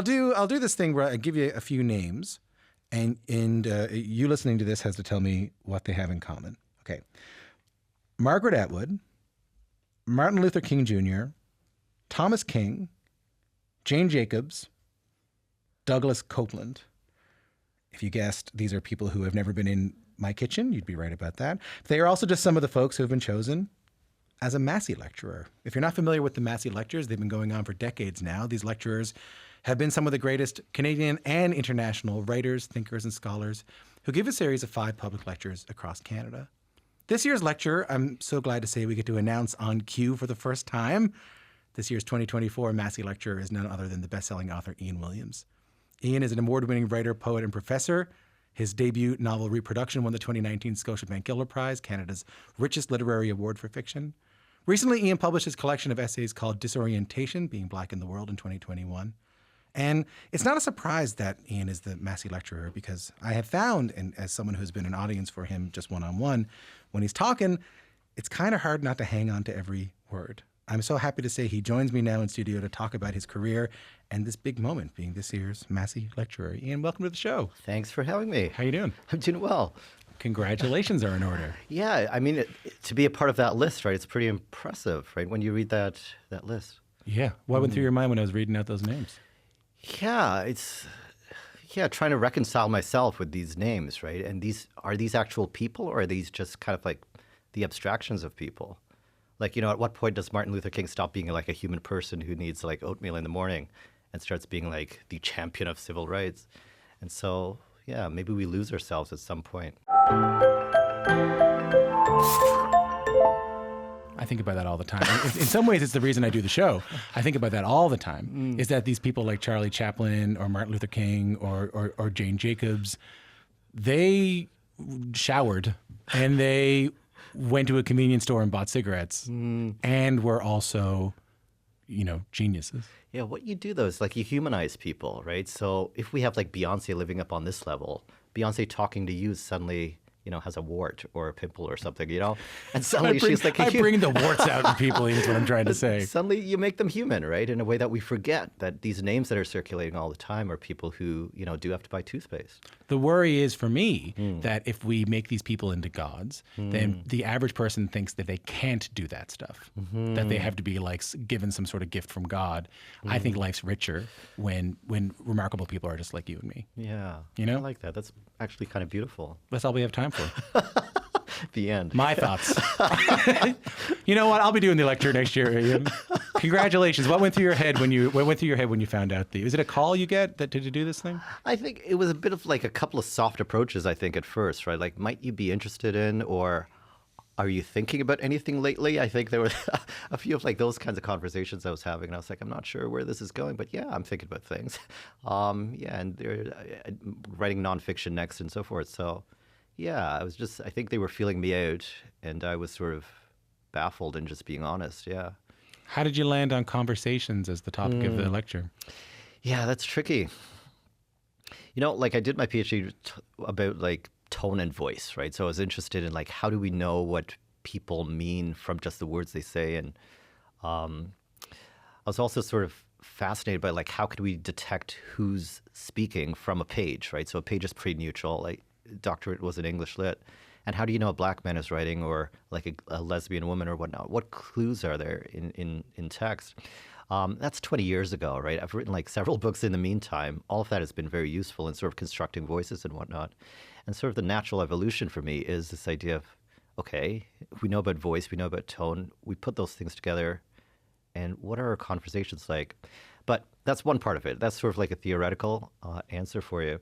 do this thing where I give you a few names, and you listening to this has to tell me what they have in common. Okay. Margaret Atwood, Martin Luther King Jr., Thomas King, Jane Jacobs, Douglas Copeland. If you guessed these are people who have never been in my kitchen, you'd be right about that. They are also just some of the folks who have been chosen as a Massey Lecturer. If you're not familiar with the Massey Lectures, they've been going on for decades now. These lecturers have been some of the greatest Canadian and international writers, thinkers, and scholars who give a series of 5 public lectures across Canada. This year's lecture, I'm so glad to say we get to announce on cue for the first time. This year's 2024 Massey Lecturer is none other than the best-selling author Ian Williams. Ian is an award-winning writer, poet, and professor. His debut novel, Reproduction, won the 2019 Scotiabank Giller Prize, Canada's richest literary award for fiction. Recently, Ian published his collection of essays called Disorientation, Being Black in the World in 2021. And it's not a surprise that Ian is the Massey Lecturer, because I have found, and as someone who's been an audience for him just one-on-one, when he's talking, it's kind of hard not to hang on to every word. I'm so happy to say he joins me now in studio to talk about his career and this big moment being this year's Massey Lecturer. Ian, welcome to the show. Thanks for having me. How you doing? I'm doing well. Congratulations are in order. Yeah, I mean, to be a part of that list, right, it's pretty impressive, right, when you read that list. Yeah. What went through your mind when I was reading out those names? Yeah, trying to reconcile myself with these names, right? And are these actual people, or are these just kind of like the abstractions of people? Like, at what point does Martin Luther King stop being like a human person who needs like oatmeal in the morning and starts being like the champion of civil rights? And so, yeah, maybe we lose ourselves at some point. I think about that all the time. In some ways, it's the reason I do the show. I think about that all the time, is that these people like Charlie Chaplin or Martin Luther King or Jane Jacobs, they showered and they went to a convenience store and bought cigarettes and were also, geniuses. Yeah, what you do, though, is like you humanize people, right? So if we have like Beyonce living up on this level, Beyonce talking to you suddenly, has a wart or a pimple or something, and suddenly she's like I bring the warts out in people, is what I'm trying to say. Suddenly you make them human, right? In a way that we forget that these names that are circulating all the time are people who, do have to buy toothpaste. The worry is for me that if we make these people into gods, then the average person thinks that they can't do that stuff, that they have to be like given some sort of gift from God. I think life's richer when remarkable people are just like you and me. Yeah. I like that. That's actually kind of beautiful. That's all we have time for. The end. My thoughts. You know what? I'll be doing the lecture next year, Ian. Congratulations. What went through your head when you found out is it a call you get to do this thing? I think it was a bit of like a couple of soft approaches, I think, at first, right? Like, might you be interested in, or are you thinking about anything lately? I think there were a few of like those kinds of conversations I was having, and I was like, I'm not sure where this is going, but yeah, I'm thinking about things. And they're writing nonfiction next and so forth. So yeah, I think they were feeling me out, and I was sort of baffled and just being honest, yeah. How did you land on conversations as the topic of the lecture? Yeah, that's tricky. Like I did my PhD about like tone and voice, right? So I was interested in like, how do we know what people mean from just the words they say? And I was also sort of fascinated by like, how could we detect who's speaking from a page, right? So a page is pretty neutral. Like, doctorate was in English Lit. And how do you know a black man is writing, or like a lesbian woman or whatnot? What clues are there in text? That's 20 years ago, right? I've written like several books in the meantime. All of that has been very useful in sort of constructing voices and whatnot. And sort of the natural evolution for me is this idea of, okay, we know about voice, we know about tone, we put those things together, and what are our conversations like? But that's one part of it. That's sort of like a theoretical answer for you.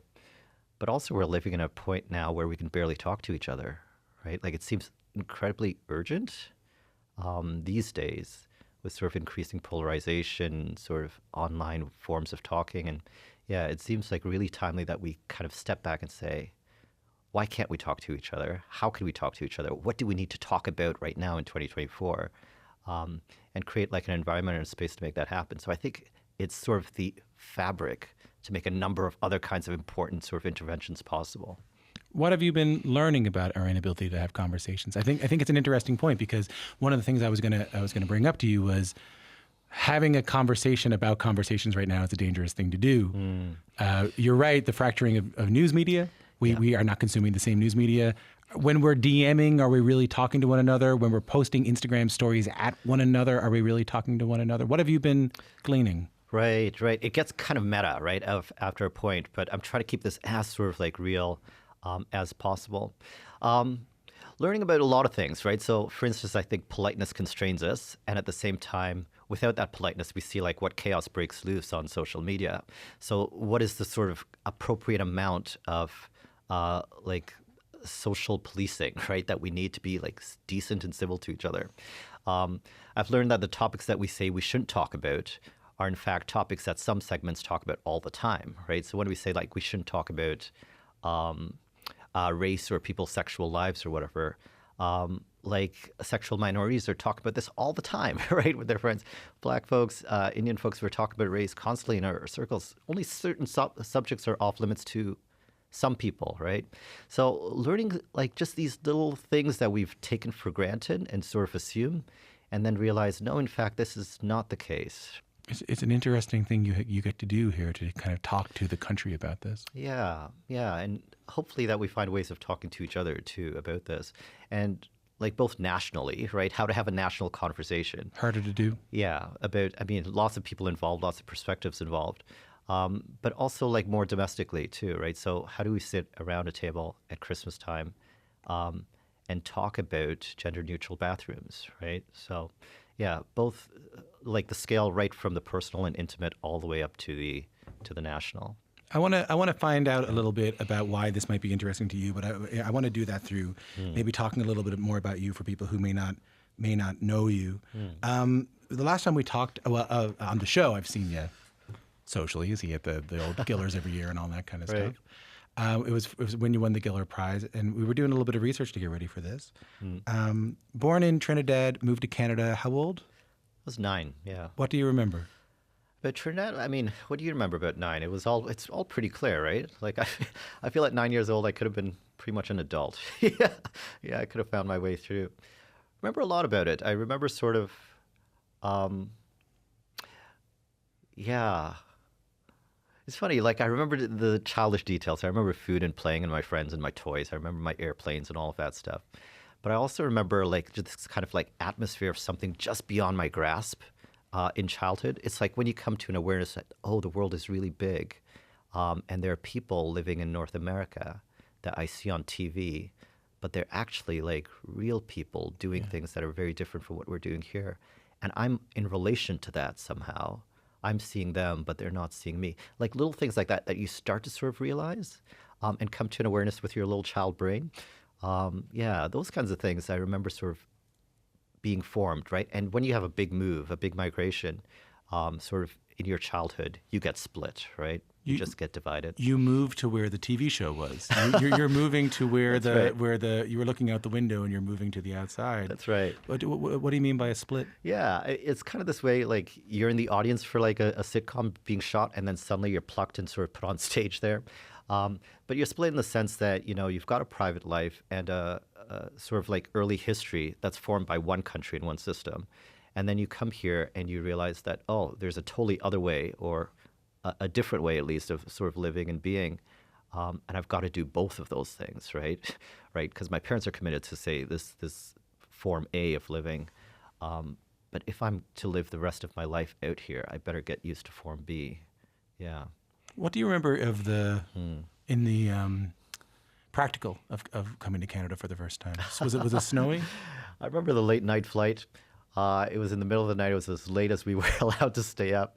But also we're living in a point now where we can barely talk to each other, right? Like, it seems incredibly urgent these days with sort of increasing polarization, sort of online forms of talking. And yeah, it seems like really timely that we kind of step back and say, why can't we talk to each other? How can we talk to each other? What do we need to talk about right now in 2024? And create like an environment and a space to make that happen. So I think it's sort of the fabric to make a number of other kinds of important sort of interventions possible. What have you been learning about our inability to have conversations? I think it's an interesting point, because one of the things I was gonna bring up to you was having a conversation about conversations right now is a dangerous thing to do. You're right, the fracturing of news media. We are not consuming the same news media. When we're DMing, are we really talking to one another? When we're posting Instagram stories at one another, are we really talking to one another? What have you been gleaning? Right. It gets kind of meta, right, after a point, but I'm trying to keep this as sort of like real as possible. Learning about a lot of things, right? So, for instance, I think politeness constrains us, and at the same time, without that politeness, we see like what chaos breaks loose on social media. So, what is the sort of appropriate amount of like social policing, right, that we need to be like decent and civil to each other? I've learned that the topics that we say we shouldn't talk about are in fact topics that some segments talk about all the time, right? So when we say like we shouldn't talk about race or people's sexual lives or whatever, like sexual minorities are talking about this all the time, right, with their friends. Black folks, Indian folks, we're talking about race constantly in our circles. Only certain subjects are off limits to some people, right? So learning like just these little things that we've taken for granted and sort of assume, and then realize, no, in fact, this is not the case. It's an interesting thing you get to do here, to kind of talk to the country about this. Yeah, and hopefully that we find ways of talking to each other too about this, and like both nationally, right? How to have a national conversation. Harder to do. Yeah, lots of people involved, lots of perspectives involved, but also like more domestically too, right? So how do we sit around a table at Christmas time and talk about gender-neutral bathrooms, right? So yeah, both like the scale right from the personal and intimate all the way up to the national. I want to find out a little bit about why this might be interesting to you, but I want to do that through maybe talking a little bit more about you for people who may not know you. The last time we talked on the show, I've seen you socially. You see at the old Gillers every year and all that kind of Right. stuff. It was when you won the Giller Prize, and we were doing a little bit of research to get ready for this. Born in Trinidad, moved to Canada. How old? I was 9, yeah. What do you remember? But Trinidad, I mean, what do you remember about 9? It's all pretty clear, right? Like I feel at 9 years old, I could have been pretty much an adult. Yeah, I could have found my way through. Remember a lot about it. I remember sort of, yeah. It's funny, like I remember the childish details. I remember food and playing and my friends and my toys. I remember my airplanes and all of that stuff. But I also remember like just this kind of like atmosphere of something just beyond my grasp in childhood. It's like when you come to an awareness that, oh, the world is really big. And there are people living in North America that I see on TV, but they're actually like real people doing things that are very different from what we're doing here. And I'm in relation to that somehow. I'm seeing them, but they're not seeing me. Like little things like that you start to sort of realize and come to an awareness with your little child brain. Yeah, those kinds of things I remember sort of being formed, right? And when you have a big move, a big migration, sort of in your childhood, you get split, right? You just get divided. You moved to where the TV show was. You're moving to where you were looking out the window and you're moving to the outside. That's right. What do you mean by a split? Yeah, it's kind of this way, like you're in the audience for like a sitcom being shot, and then suddenly you're plucked and sort of put on stage there. But you're split in the sense that, you know, you've got a private life and a sort of like early history that's formed by one country and one system. And then you come here and you realize that, oh, there's a totally other way, or a different way at least, of sort of living and being. And I've got to do both of those things, right? Right? Because my parents are committed to say this form A of living. But if I'm to live the rest of my life out here, I better get used to form B. Yeah. What do you remember of in the practical of coming to Canada for the first time? Was it snowy? I remember the late night flight. It was in the middle of the night. It was as late as we were allowed to stay up.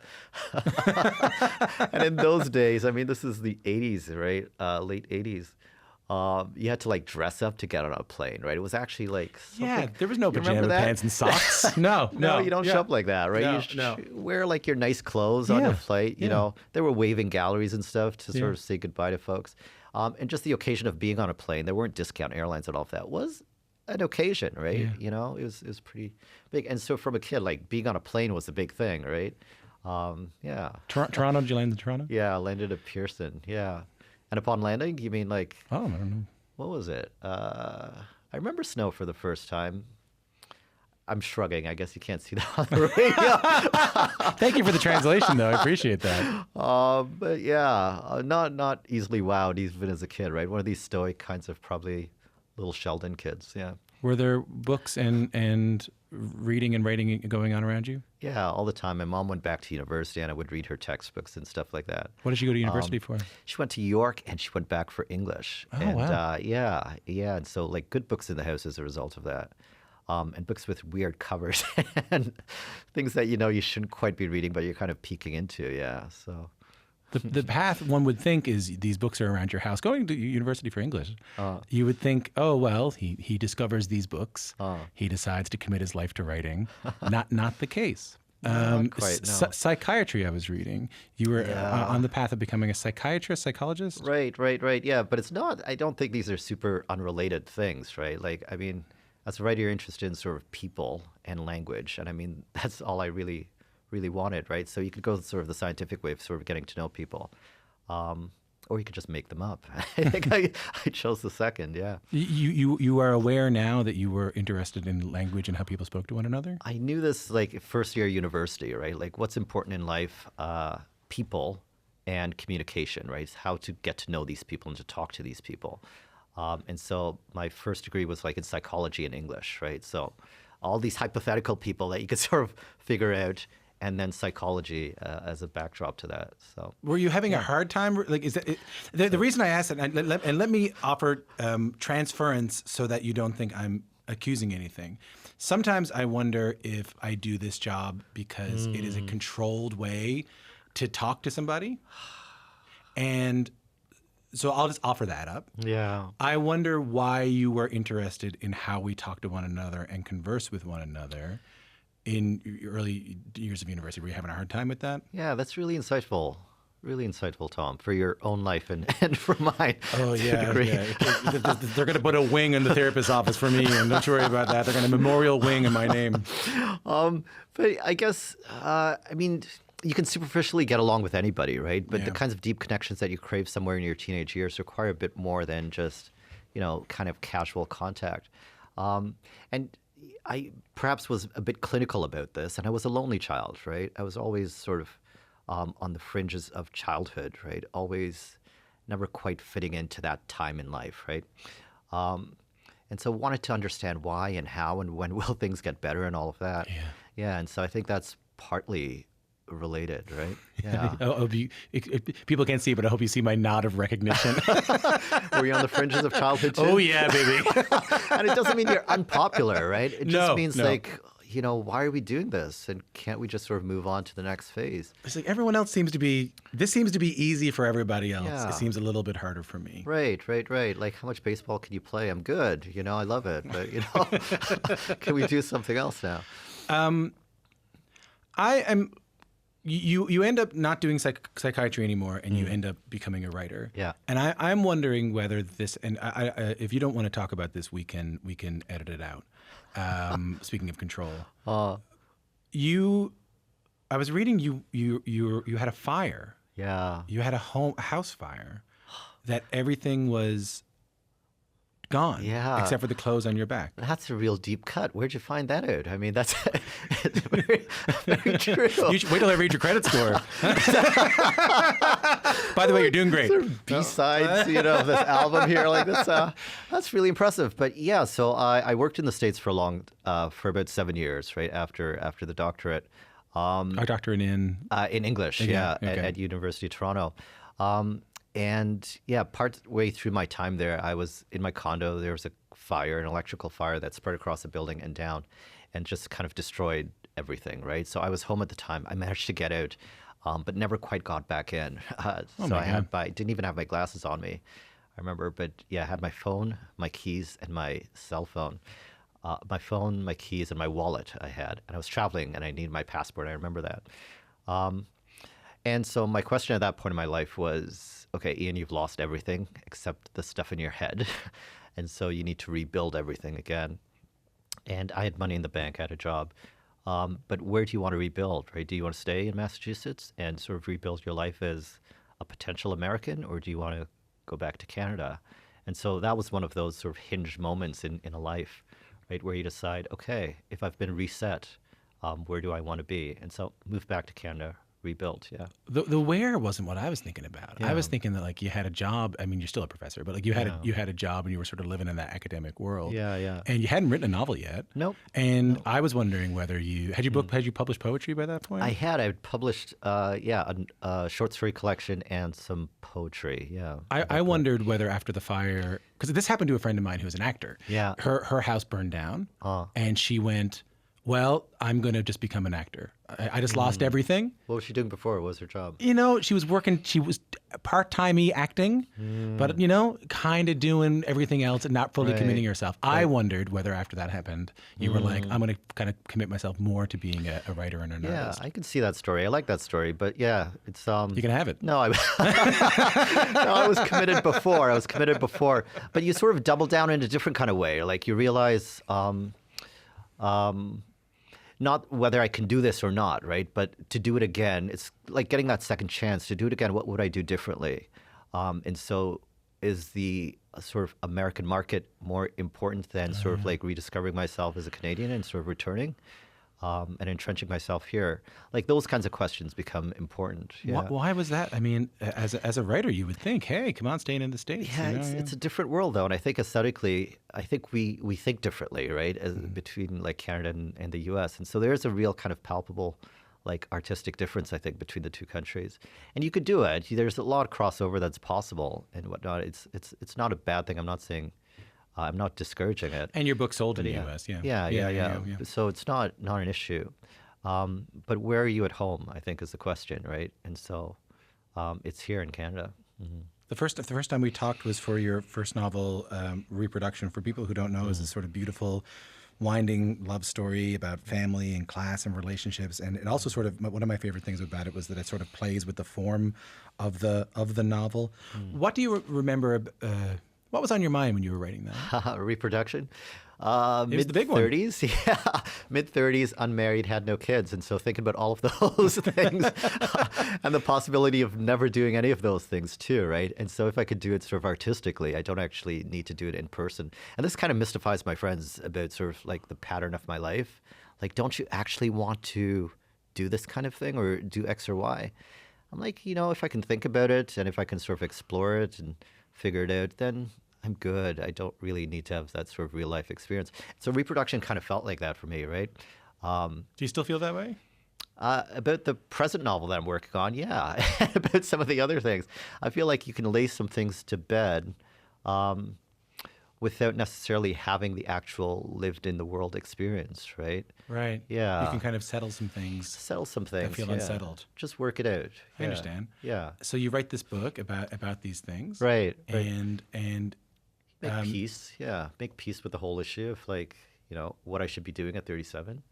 And in those days, I mean, this is the 80s, right? Late 80s. You had to like dress up to get on a plane, right? It was actually like there was no you remember pajama that? pants and socks. No, you don't show up like that, right? No, you wear like your nice clothes on the flight. You know, there were waving galleries and stuff to sort of say goodbye to folks. And just the occasion of being on a plane, there weren't discount airlines and all of that, was an occasion, right? Yeah. You know, it was pretty big. And so from a kid, like being on a plane was a big thing, right? Yeah. Toronto, did you land in Toronto? Yeah, I landed at Pearson, yeah. And upon landing, you mean like... Oh, I don't know. What was it? I remember snow for the first time. I'm shrugging. I guess you can't see that on the radio. Thank you for the translation, though. I appreciate that. But yeah, not easily wowed even as a kid, right? One of these stoic kinds of probably little Sheldon kids. Yeah. Were there books and reading and writing going on around you? Yeah, all the time. My mom went back to university and I would read her textbooks and stuff like that. What did she go to university for? She went to York and she went back for English. Oh, and wow. yeah. And so like good books in the house as a result of that. And books with weird covers and things that you shouldn't quite be reading, but you're kind of peeking into. Yeah. So The path one would think is these books are around your house. Going to university for English, you would think, oh, well, he discovers these books. He decides to commit his life to writing. Not the case. Not quite, no. Psychiatry, I was reading. You were on the path of becoming a psychiatrist, psychologist? Right. Yeah, but it's not. I don't think these are super unrelated things, right? Like, I mean, as a writer, you're interested in sort of people and language, and I mean, that's all I really wanted, right? So you could go sort of the scientific way of sort of getting to know people, or you could just make them up. I think I chose the second. Yeah. You are aware now that you were interested in language and how people spoke to one another? I knew this like first year university, right? Like what's important in life, people and communication, right? It's how to get to know these people and to talk to these people. And so my first degree was like in psychology and English, right? So all these hypothetical people that you could sort of figure out, and then psychology as a backdrop to that. So were you having a hard time? Like, is that the reason I asked it? And let me offer transference so that you don't think I'm accusing anything. Sometimes I wonder if I do this job because it is a controlled way to talk to somebody, and so I'll just offer that up. yeah. I wonder why you were interested in how we talk to one another and converse with one another in your early years of university. Were you having a hard time with that? Yeah, that's really insightful. Really insightful, Tom, for your own life and for mine. Oh, to a yeah. degree. They're going to put a wing in the therapist's office for me, and don't you worry about that. They're going to memorial wing in my name. But I guess, I mean, you can superficially get along with anybody, right? But the Yeah. kinds of deep connections that you crave somewhere in your teenage years require a bit more than just, kind of casual contact. And I perhaps was a bit clinical about this, and I was a lonely child, right? I was always sort of on the fringes of childhood, right? Always never quite fitting into that time in life, right? And so wanted to understand why and how and when will things get better and all of that. Yeah, and so I think that's partly related, right? Yeah. People can't see, but I hope you see my nod of recognition. Were you on the fringes of childhood too? Oh, yeah, baby. And it doesn't mean you're unpopular, right? It just No, means no. like, why are we doing this? And can't we just sort of move on to the next phase? It's like everyone else this seems to be easy for everybody else. Yeah. It seems a little bit harder for me. Right. Like, how much baseball can you play? I'm good. I love it. But, can we do something else now? You end up not doing psychiatry anymore, and you end up becoming a writer. Yeah. And I'm wondering whether this, and if you don't want to talk about this, we can edit it out. Speaking of control, I was reading you had a fire. Yeah. You had a house fire, that everything was gone. Yeah. Except for the clothes on your back. That's a real deep cut. Where'd you find that out? I mean, that's it's very, very true. You should wait till I read your credit score. By the way, you're doing great. B-sides, of this album here, like this. That's really impressive. But yeah, so I worked in the States for for about 7 years, right after the doctorate. A doctorate in English, Okay. at University of Toronto. And yeah, part way through my time there, I was in my condo. There was a fire, an electrical fire that spread across the building and down, and just kind of destroyed everything, right? So I was home at the time. I managed to get out, but never quite got back in. So I didn't even have my glasses on me, I remember. But yeah, I had my phone, my keys, and my cell phone. My phone, my keys, and my wallet I had. And I was traveling, and I needed my passport. I remember that. And so my question at that point in my life was, okay, Ian, you've lost everything except the stuff in your head. And so you need to rebuild everything again. And I had money in the bank, I had a job. But where do you want to rebuild, right? Do you want to stay in Massachusetts and sort of rebuild your life as a potential American, or do you want to go back to Canada? And so that was one of those sort of hinge moments in a life, right? Where you decide, okay, if I've been reset, where do I want to be? And so move back to Canada, rebuild. Yeah. The where wasn't what I was thinking about. I Yeah. was thinking that like you had a job. I mean, you're still a professor, but like you had Yeah. you had a job and you were sort of living in that academic world. Yeah. And you hadn't written a novel yet. Nope. And I was wondering whether you had you published poetry by that point. I had published, a short story collection and some poetry. Yeah. I wondered whether after the fire, because this happened to a friend of mine who was an actor. Yeah. Her house burned down, and she went, well, I'm going to just become an actor. I just lost everything. What was she doing before? What was her job? You know, she was part-timey acting, but, you know, kind of doing everything else and not fully committing herself. I wondered whether after that happened, you were like, I'm going to kind of commit myself more to being a writer and an artist. Yeah, I can see that story. I like that story, but yeah, it's You can have it. No, I no, I was committed before. But you sort of double down in a different kind of way. Like you realize not whether I can do this or not, right? But to do it again, it's like getting that second chance to do it again. What would I do differently? And so is the sort of American market more important than sort of like rediscovering myself as a Canadian and sort of returning and entrenching myself here? Like those kinds of questions become important. Yeah. Why was that? I mean, as a writer, you would think, hey, come on, stay in the States. Yeah, you know? it's a different world though, and I think aesthetically, I think we think differently, right? Between like Canada and the U.S., and so there's a real kind of palpable, like artistic difference, I think, between the two countries. And you could do it. There's a lot of crossover that's possible and whatnot. It's not a bad thing. I'm not saying, I'm not discouraging it. And your book sold in the Yeah. U.S. Yeah. So it's not an issue. But where are you at home, I think, is the question, right? And so it's here in Canada. Mm-hmm. The first time we talked was for your first novel, Reproduction. For people who don't know, is a sort of beautiful, winding love story about family and class and relationships. And it also sort of, one of my favorite things about it was that it sort of plays with the form of the novel. What do you remember? What was on your mind when you were writing that? Reproduction. was the big one. Mid-30s, yeah. Mid-30s, unmarried, had no kids. And so thinking about all of those things and the possibility of never doing any of those things too, right? And so if I could do it sort of artistically, I don't actually need to do it in person. And this kind of mystifies my friends about sort of like the pattern of my life. Like, don't you actually want to do this kind of thing or do X or Y? I'm like, you know, if I can think about it and if I can sort of explore it and figure it out, then I'm good. I don't really need to have that sort of real life experience. So Reproduction kind of felt like that for me, right? Do you still feel that way? About the present novel that I'm working on, yeah. About some of the other things. I feel like you can lay some things to bed without necessarily having the actual lived in the world experience, right? Right. Yeah. You can kind of settle some things. Settle some things. feel unsettled. Just work it out. I understand. Yeah. So you write this book about these things. Right. And Make peace. Yeah. Make peace with the whole issue of like, you know, what I should be doing at 37.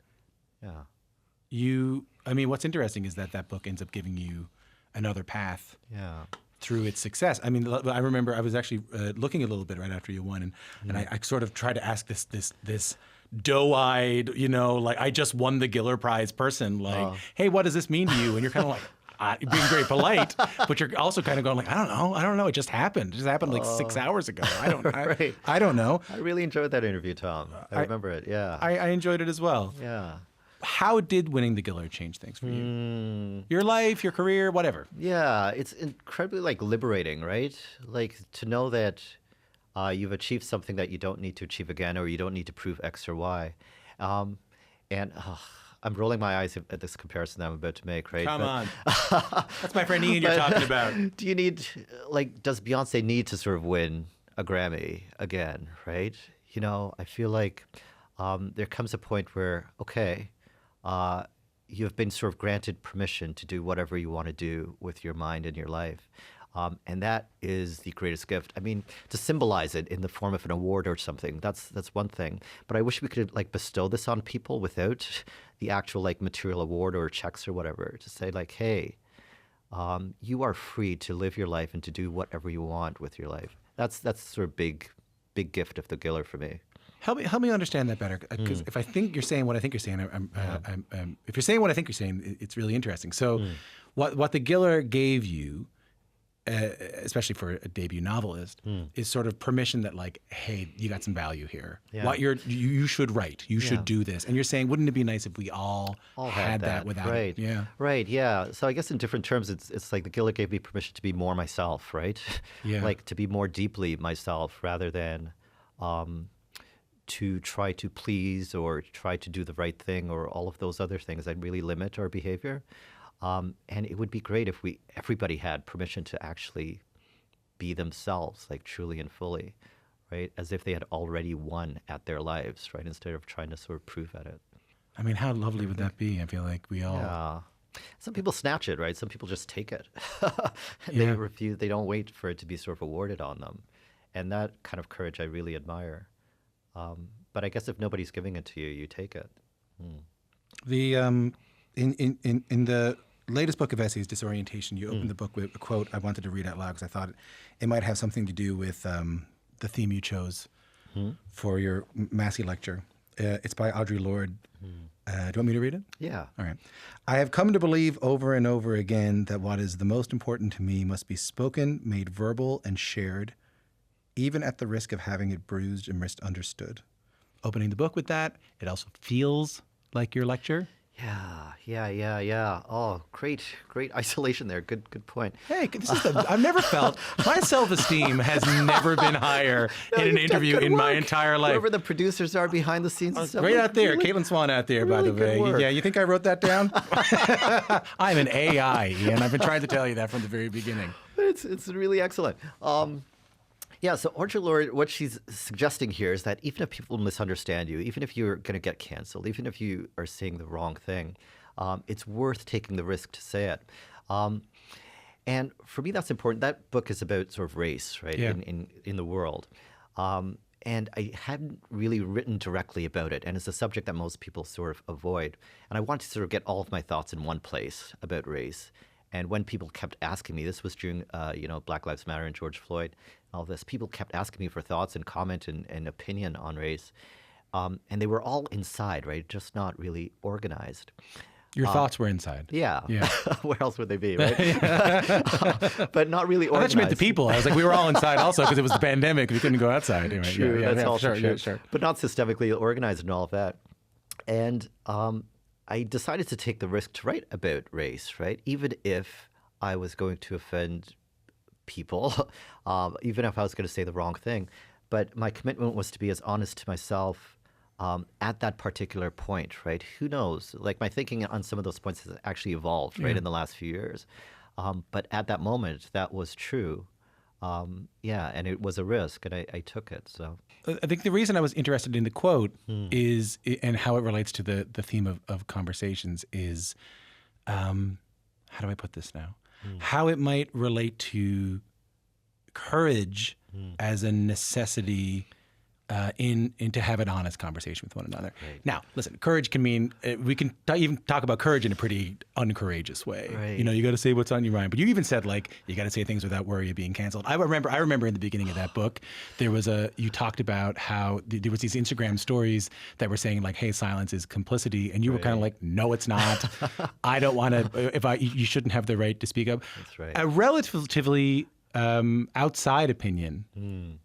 Yeah. I mean, what's interesting is that book ends up giving you another path Yeah. through its success. I mean, I remember I was actually looking a little bit right after you won, and I sort of tried to ask this doe-eyed, you know, like I just won the Giller Prize person, like, hey, what does this mean to you? And you're kind of like, you're being very polite, but you're also kind of going like, I don't know. It just happened. It just happened like 6 hours ago. I don't know. I really enjoyed that interview, Tom. I remember it. Yeah. I enjoyed it as well. Yeah. How did winning the Giller change things for you? Your life, your career, whatever. Yeah, it's incredibly like liberating, right? Like to know that you've achieved something that you don't need to achieve again, or you don't need to prove X or Y. And I'm rolling my eyes at this comparison that I'm about to make, right? Come on. That's my friend Ian you're talking about. Do you need, like, does Beyonce need to sort of win a Grammy again, right? You know, I feel like there comes a point where, okay, you've been sort of granted permission to do whatever you want to do with your mind and your life. And that is the greatest gift. I mean, to symbolize it in the form of an award or something, that's one thing. But I wish we could like bestow this on people without the actual like material award or checks or whatever. To say like, hey, you are free to live your life and to do whatever you want with your life. That's sort of big gift of the Giller for me. Help me understand that better, because if I think you're saying what I think you're saying, if you're saying what I think you're saying, it's really interesting. So, what the Giller gave you especially for a debut novelist, is sort of permission that like, hey, you got some value here. Yeah. What you should write. You should do this. And you're saying, wouldn't it be nice if we all had that without right. it? Yeah. Right, yeah. So I guess in different terms, it's like the Giller gave me permission to be more myself, right? Yeah. Like to be more deeply myself rather than to try to please or try to do the right thing or all of those other things that really limit our behavior. And it would be great if everybody had permission to actually be themselves, like truly and fully, right? As if they had already won at their lives, right? Instead of trying to sort of prove at it. I mean, how lovely would that be? I feel like we all... Yeah. Some people snatch it, right? Some people just take it. They refuse. They don't wait for it to be sort of awarded on them. And that kind of courage I really admire. But I guess if nobody's giving it to you, you take it. The in the latest book of essays, Disorientation, you opened the book with a quote I wanted to read out loud because I thought it might have something to do with the theme you chose for your Massey lecture. It's by Audre Lorde. Do you want me to read it? Yeah. All right. I have come to believe over and over again that what is the most important to me must be spoken, made verbal, and shared, even at the risk of having it bruised and misunderstood. Opening the book with that, it also feels like your lecture. Yeah. Oh, great isolation there. Good point. Hey, this is I've never felt my self-esteem has never been higher in an interview in my entire life. Whoever the producers are behind the scenes. And stuff, Right like, out there, really, Caitlin Swan out there, really by the way. good work. Yeah, you think I wrote that down? I'm an AI, Ian. I've been trying to tell you that from the very beginning. It's really excellent. Yeah, so Audre Lorde, what she's suggesting here is that even if people misunderstand you, even if you're going to get canceled, even if you are saying the wrong thing, it's worth taking the risk to say it. And for me, that's important. That book is about sort of race, right, in the world. And I hadn't really written directly about it, and it's a subject that most people sort of avoid. And I wanted to sort of get all of my thoughts in one place about race. And when people kept asking me, this was during, Black Lives Matter and George Floyd, and all this, people kept asking me for thoughts and comment and opinion on race. And they were all inside, right? Just not really organized. Your thoughts were inside. Yeah. Where else would they be, right? But not really organized. I thought you meant the people. I was like, we were all inside also because it was the pandemic. We couldn't go outside. Anyway, true, that's also true. Sure. But not systemically organized and all of that. And I decided to take the risk to write about race, right? Even if I was going to offend people, even if I was going to say the wrong thing. But my commitment was to be as honest to myself at that particular point, right? Who knows? Like my thinking on some of those points has actually evolved, right, in the last few years. But at that moment, that was true. And it was a risk, and I took it. So I think the reason I was interested in the quote is, and how it relates to the theme of conversations is, how do I put this now? How it might relate to courage as a necessity in to have an honest conversation with one another. Right. Now, listen, courage can mean we can even talk about courage in a pretty uncourageous way. Right. You know, you got to say what's on your mind. But you even said like you got to say things without worry of being canceled. I remember in the beginning of that book, you talked about how there was these Instagram stories that were saying like, "Hey, silence is complicity," and you were kind of like, "No, it's not. I don't want to. You shouldn't have the right to speak up." That's right. A relatively outside opinion.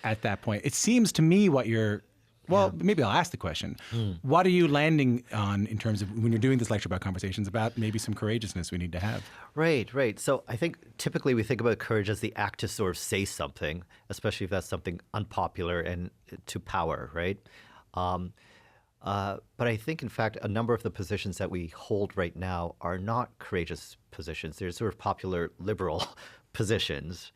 At that point, it seems to me maybe I'll ask the question. What are you landing on in terms of when you're doing this lecture about conversations about maybe some courageousness we need to have? Right. So I think typically we think about courage as the act to sort of say something, especially if that's something unpopular and to power, right? But I think, in fact, a number of the positions that we hold right now are not courageous positions. They're sort of popular liberal positions.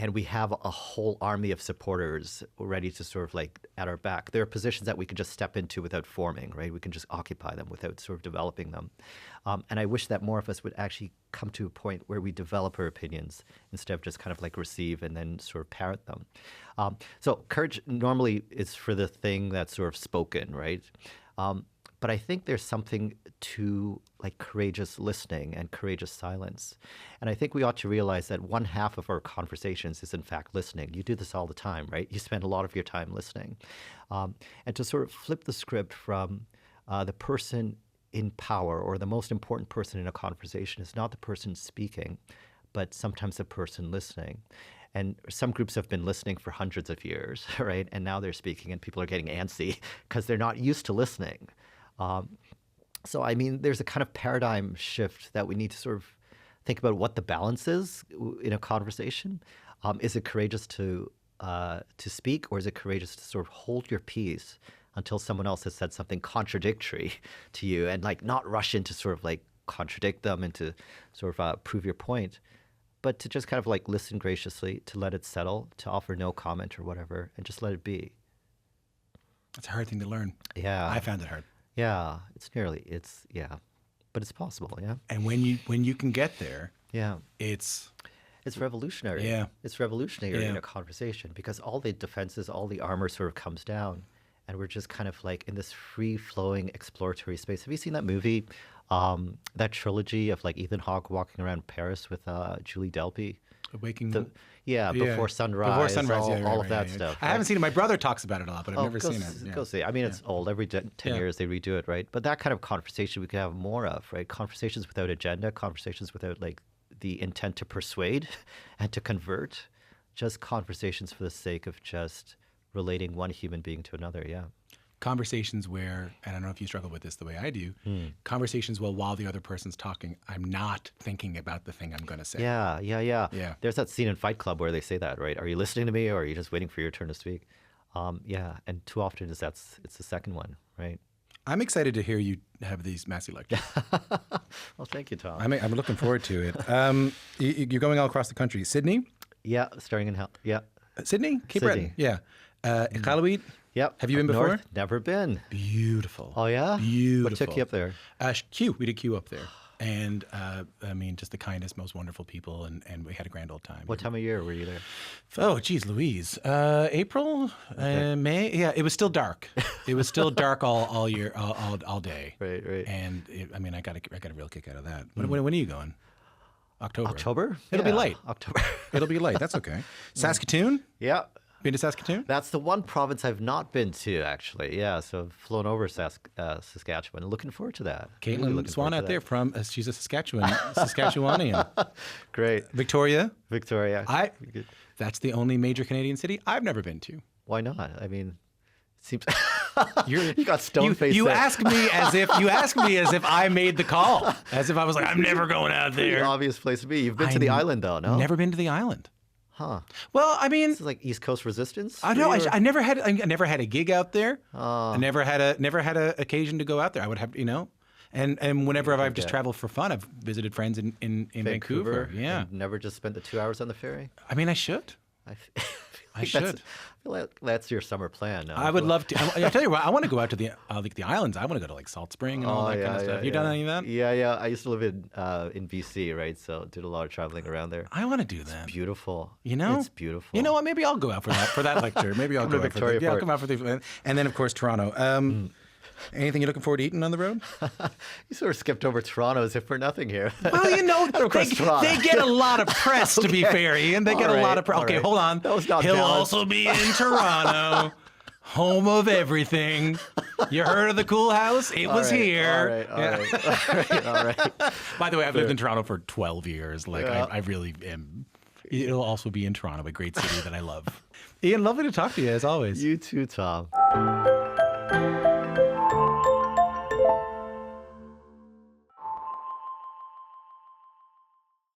And we have a whole army of supporters ready to sort of like at our back. There are positions that we can just step into without forming, right? We can just occupy them without sort of developing them. And I wish that more of us would actually come to a point where we develop our opinions instead of just kind of like receive and then sort of parrot them. So courage normally is for the thing that's sort of spoken, right? But I think there's something to like courageous listening and courageous silence. And I think we ought to realize that one half of our conversations is in fact listening. You do this all the time, right? You spend a lot of your time listening. And to sort of flip the script from the person in power or the most important person in a conversation is not the person speaking, but sometimes the person listening. And some groups have been listening for hundreds of years, right? And now they're speaking and people are getting antsy because they're not used to listening. So, I mean, there's a kind of paradigm shift that we need to sort of think about what the balance is in a conversation. Is it courageous to speak, or is it courageous to sort of hold your peace until someone else has said something contradictory to you and like not rush in to sort of like contradict them and to sort of prove your point, but to just kind of like listen graciously, to let it settle, to offer no comment or whatever, and just let it be. It's a hard thing to learn. Yeah. I found it hard. Yeah. But it's possible, yeah. And when you can get there, yeah, it's revolutionary. Yeah. It's revolutionary in a conversation because all the defenses, all the armor sort of comes down and we're just kind of like in this free-flowing exploratory space. Have you seen that movie, that trilogy of like Ethan Hawke walking around Paris with Julie Delpy? Before Sunrise. Before Sunrise, all of that stuff. I haven't seen it. My brother talks about it a lot, but I've never seen it. Yeah. Go see it. I mean, it's old. Every 10 years they redo it, right? But that kind of conversation we could have more of, right? Conversations without agenda, conversations without like the intent to persuade and to convert, just conversations for the sake of just relating one human being to another, yeah. Conversations where, and I don't know if you struggle with this the way I do, conversations where while the other person's talking, I'm not thinking about the thing I'm going to say. Yeah. There's that scene in Fight Club where they say that, right? Are you listening to me or are you just waiting for your turn to speak? And too often it's the second one, right? I'm excited to hear you have these Massey Lectures. Well, thank you, Tom. I'm looking forward to it. You're going all across the country. Sydney? Yeah, starting in hell. Yeah. Sydney? Cape Breton? Yeah. Iqaluit? Yep. Have you been before? North, never been. Beautiful. Oh, yeah? Beautiful. What took you up there? Q. We did Q up there. And I mean, just the kindest, most wonderful people, and we had a grand old time. What time of year were you there? Oh, geez, Louise. April, May. Yeah, it was still dark. It was still dark all year, all day. Right. And I got a real kick out of that. When are you going? October? It'll be late. October. It'll be late. That's okay. Saskatoon? Yeah. Been to Saskatoon? That's the one province I've not been to, actually. Yeah, so I've flown over Saskatchewan. Looking forward to that. Caitlin Swan out there she's a Saskatchewanian. Great. Victoria? That's the only major Canadian city I've never been to. Why not? I mean, it seems you got stone-faced. You ask me as if I made the call, as if I was like, I'm never going out there. The obvious place to be. You've been to the island, though, no? Never been to the island. Huh. Well, I mean, this is like East Coast resistance. I know. I never had a gig out there. I never had a occasion to go out there. I would have, and whenever I've just traveled for fun, I've visited friends in Vancouver. Yeah. And never just spent the 2 hours on the ferry. I mean, I should. I should. I feel like that's your summer plan. No? I would love to. I tell you what, I want to go out to the islands. I want to go to like Salt Spring and all that kind of stuff. You done any of that? Yeah. I used to live in BC, right? So did a lot of traveling around there. I want to do that. It's beautiful. It's beautiful. You know what? Maybe I'll go out for that lecture. Maybe I'll go out for that. Yeah, I'll come out for the. And then of course Toronto. Anything you're looking forward to eating on the road? You sort of skipped over Toronto as if for nothing here. Well, they get a lot of press, to be fair, Ian. They get a lot of press. Okay, hold on. That was not He'll balanced. also be in Toronto, home of everything. You heard of the Cool House? It was here. All right. By the way, I've lived in Toronto for 12 years. I really am. It'll also be in Toronto, a great city that I love. Ian, lovely to talk to you, as always. You too, Tom.